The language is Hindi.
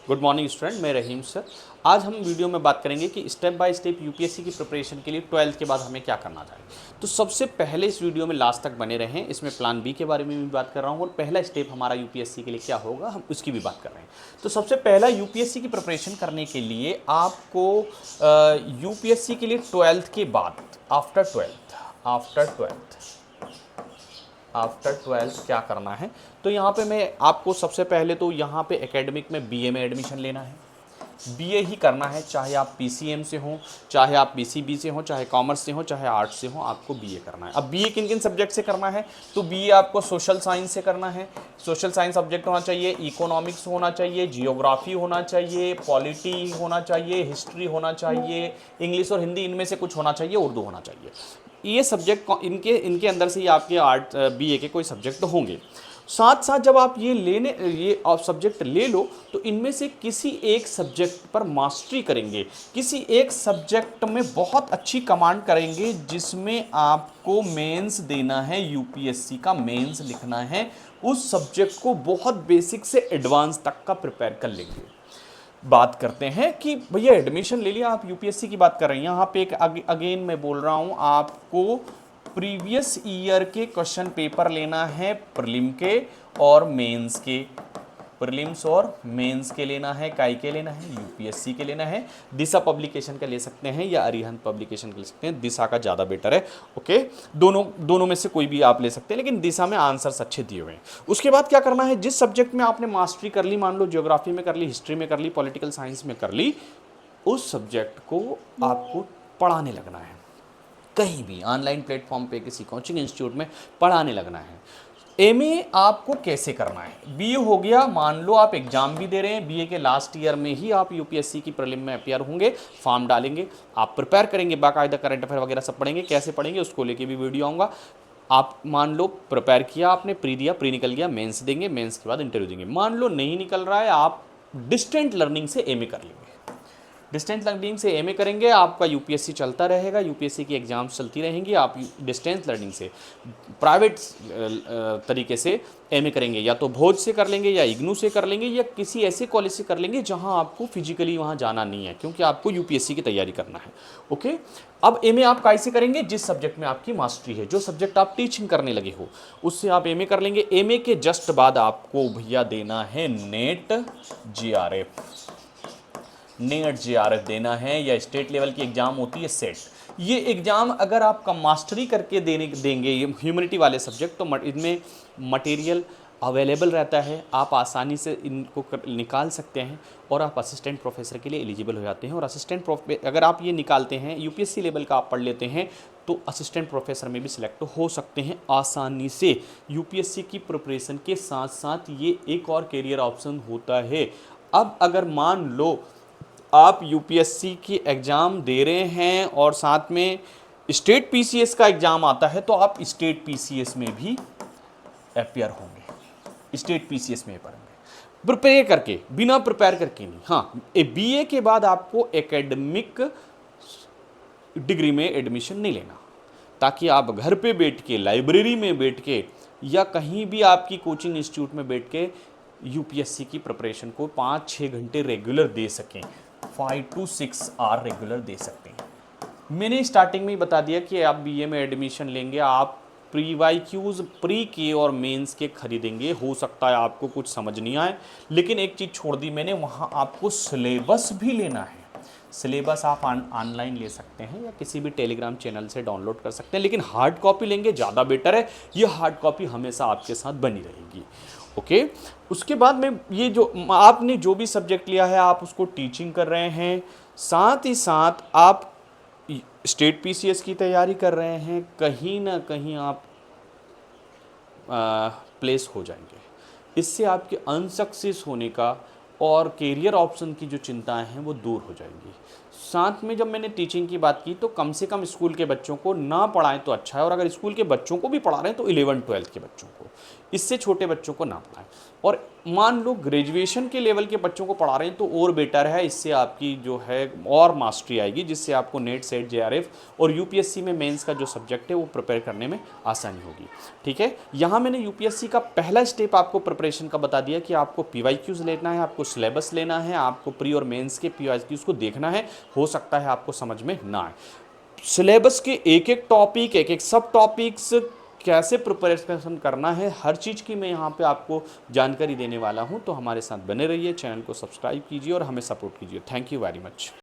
गुड मॉर्निंग स्टूडेंट, मैं रहीम सर। आज हम वीडियो में बात करेंगे कि स्टेप बाय स्टेप यूपीएससी की प्रिपरेशन के लिए 12th के बाद हमें क्या करना चाहिए। तो सबसे पहले इस वीडियो में लास्ट तक बने रहें। इसमें प्लान बी के बारे में भी बात कर रहा हूँ और पहला स्टेप हमारा यूपीएससी के लिए क्या होगा हम उसकी भी बात कर रहे हैं। तो सबसे पहला यूपीएससी की प्रिपरेशन करने के लिए आपको यूपीएससी के लिए 12th के बाद आफ्टर ट्वेल्थ क्या करना है। तो यहाँ पे मैं आपको सबसे पहले तो यहाँ पे एकेडमिक में बीए में एडमिशन लेना है। बीए ही करना है, चाहे आप पीसीएम से हो, चाहे आप पीसीबी से हो, चाहे कॉमर्स से हो, चाहे आर्ट्स से हो, आपको बीए करना है। अब बीए किन किन सब्जेक्ट से करना है, तो बीए आपको सोशल साइंस से करना है। सोशल साइंस सब्जेक्ट होना चाहिए, इकोनॉमिक्स होना चाहिए, जियोग्राफी होना चाहिए, पॉलिटी होना चाहिए, हिस्ट्री होना चाहिए, इंग्लिश और हिंदी इनमें से कुछ होना चाहिए, उर्दू होना चाहिए। ये सब्जेक्ट इनके अंदर से ही आपके आर्ट बीए के कोई सब्जेक्ट होंगे। साथ साथ जब आप ये आप सब्जेक्ट ले लो तो इनमें से किसी एक सब्जेक्ट पर मास्टरी करेंगे, किसी एक सब्जेक्ट में बहुत अच्छी कमांड करेंगे जिसमें आपको मेंस देना है, यूपीएससी का मेंस लिखना है। उस सब्जेक्ट को बहुत बेसिक से एडवांस तक का प्रिपेयर कर लेंगे। बात करते हैं कि भैया एडमिशन ले लिया, आप यूपीएससी की बात कर रहे हैं। यहाँ पे एक अगेन मैं बोल रहा हूँ, आपको प्रीवियस ईयर के क्वेश्चन पेपर लेना है, प्रीलिम के और मेंस के। प्रीलिम्स और मेंस के लेना है, काई के लेना है, यूपीएससी के लेना है। दिशा पब्लिकेशन का ले सकते हैं या अरिहंत पब्लिकेशन का ले सकते हैं, दिशा का ज़्यादा बेटर है। ओके, दोनों में से कोई भी आप ले सकते हैं, लेकिन दिशा में आंसर्स अच्छे दिए हुए हैं। उसके बाद क्या करना है, जिस सब्जेक्ट में आपने मास्टरी कर ली, मान लो ज्योग्राफी में कर ली, हिस्ट्री में कर ली, पॉलिटिकल साइंस में कर ली, उस सब्जेक्ट को आपको पढ़ाने लगना है। कहीं भी ऑनलाइन प्लेटफॉर्म पे, किसी कोचिंग इंस्टीट्यूट में पढ़ाने लगना है। एमए आपको कैसे करना है, बीए हो गया, मान लो आप एग्जाम भी दे रहे हैं, बीए के लास्ट ईयर में ही आप यूपीएससी की प्रीलिम में अपियर होंगे, फॉर्म डालेंगे, आप प्रिपेयर करेंगे, बाकायदा करंट अफेयर वगैरह सब पढ़ेंगे। कैसे पढ़ेंगे उसको लेके भी वीडियो आऊँगा। आप मान लो प्रिपेयर किया आपने, प्री दिया, प्री निकल गया, मेंस देंगे, मेंस के बाद इंटरव्यू देंगे। मान लो नहीं निकल रहा है, आप डिस्टेंट लर्निंग से एमए कर लेंगे। डिस्टेंस लर्निंग से एमए करेंगे, आपका यूपीएससी चलता रहेगा, यूपीएससी की एग्जाम्स चलती रहेंगी। आप डिस्टेंस लर्निंग से प्राइवेट तरीके से एमए करेंगे, या तो भोज से कर लेंगे, या इग्नू से कर लेंगे, या किसी ऐसे कॉलेज से कर लेंगे जहां आपको फिजिकली वहां जाना नहीं है, क्योंकि आपको यूपीएससी की तैयारी करना है। ओके, अब एमए आप कैसे करेंगे, जिस सब्जेक्ट में आपकी मास्टरी है, जो सब्जेक्ट आप टीचिंग करने लगे हो, उससे आप एमए कर लेंगे। एमए के जस्ट बाद आपको भैया देना है नेट जेआरएफ देना है, या स्टेट लेवल की एग्जाम होती है सेट। ये एग्जाम अगर आप मास्टरी करके देंगे ये ह्यूमैनिटी वाले सब्जेक्ट, तो इनमें मटेरियल अवेलेबल रहता है, आप आसानी से इनको निकाल सकते हैं और आप असिस्टेंट प्रोफेसर के लिए एलिजिबल हो जाते हैं। और अगर आप ये निकालते हैं, यूपीएससी लेवल का आप पढ़ लेते हैं, तो असिस्टेंट प्रोफेसर में भी सिलेक्ट हो सकते हैं आसानी से। यूपीएससी की प्रिपरेशन के साथ साथ ये एक और कैरियर ऑप्शन होता है। अब अगर मान लो आप यूपीएससी की एग्ज़ाम दे रहे हैं और साथ में स्टेट पीसीएस का एग्ज़ाम आता है, तो आप स्टेट पीसीएस में भी अपियर होंगे, स्टेट पीसीएस में पढ़ेंगे प्रिपेयर करके, बिना प्रिपेयर करके नहीं। हाँ, बीए के बाद आपको एकेडमिक डिग्री में एडमिशन नहीं लेना, ताकि आप घर पे बैठ के, लाइब्रेरी में बैठ के, या कहीं भी आपकी कोचिंग इंस्टीट्यूट में बैठ के यूपीएससी की प्रिपरेशन को 5-6 घंटे रेगुलर दे सकें, 5 to 6 आवर रेगुलर दे सकते हैं। मैंने स्टार्टिंग में ही बता दिया कि आप बीए में एडमिशन लेंगे, आप प्री वाईक्यूज़, प्री के और मेंस के खरीदेंगे। हो सकता है आपको कुछ समझ नहीं आए, लेकिन एक चीज़ छोड़ दी मैंने, वहाँ आपको सिलेबस भी लेना है। सिलेबस आप ऑनलाइन ले सकते हैं या किसी भी टेलीग्राम चैनल से डाउनलोड कर सकते हैं, लेकिन हार्ड कॉपी लेंगे ज़्यादा बेटर है। ये हार्ड कॉपी हमेशा आपके साथ बनी रहेगी। ओके, उसके बाद में ये जो आपने जो भी सब्जेक्ट लिया है, आप उसको टीचिंग कर रहे हैं, साथ ही साथ आप स्टेट पीसीएस की तैयारी कर रहे हैं, कहीं ना कहीं आप प्लेस हो जाएंगे। इससे आपके अनसक्सेस होने का और कैरियर ऑप्शन की जो चिंताएं हैं वो दूर हो जाएंगी। साथ में जब मैंने टीचिंग की बात की, तो कम से कम स्कूल के बच्चों को ना पढ़ाएं तो अच्छा है, और अगर स्कूल के बच्चों को भी पढ़ा रहे हैं तो 11-12 के बच्चों को, इससे छोटे बच्चों को ना पढ़ाएं। और मान लो ग्रेजुएशन के लेवल के बच्चों को पढ़ा रहे हैं तो और बेटर है, इससे आपकी जो है और मास्टरी आएगी, जिससे आपको नेट सेट जेआरएफ और यूपीएससी में मेंस का जो सब्जेक्ट है वो प्रिपेयर करने में आसानी होगी। ठीक है, यहाँ मैंने यूपीएससी का पहला स्टेप आपको प्रिपरेशन का बता दिया कि आपको पीवाईक्यूज लेना है, आपको सिलेबस लेना है, आपको प्री और मेंस के पीवाईक्यूज को देखना है। हो सकता है आपको समझ में ना आए, सिलेबस के एक एक टॉपिक, एक एक सब टॉपिक्स कैसे प्रिपरेशन करना है, हर चीज़ की मैं यहाँ पे आपको जानकारी देने वाला हूँ। तो हमारे साथ बने रहिए, चैनल को सब्सक्राइब कीजिए और हमें सपोर्ट कीजिए। Thank you very much.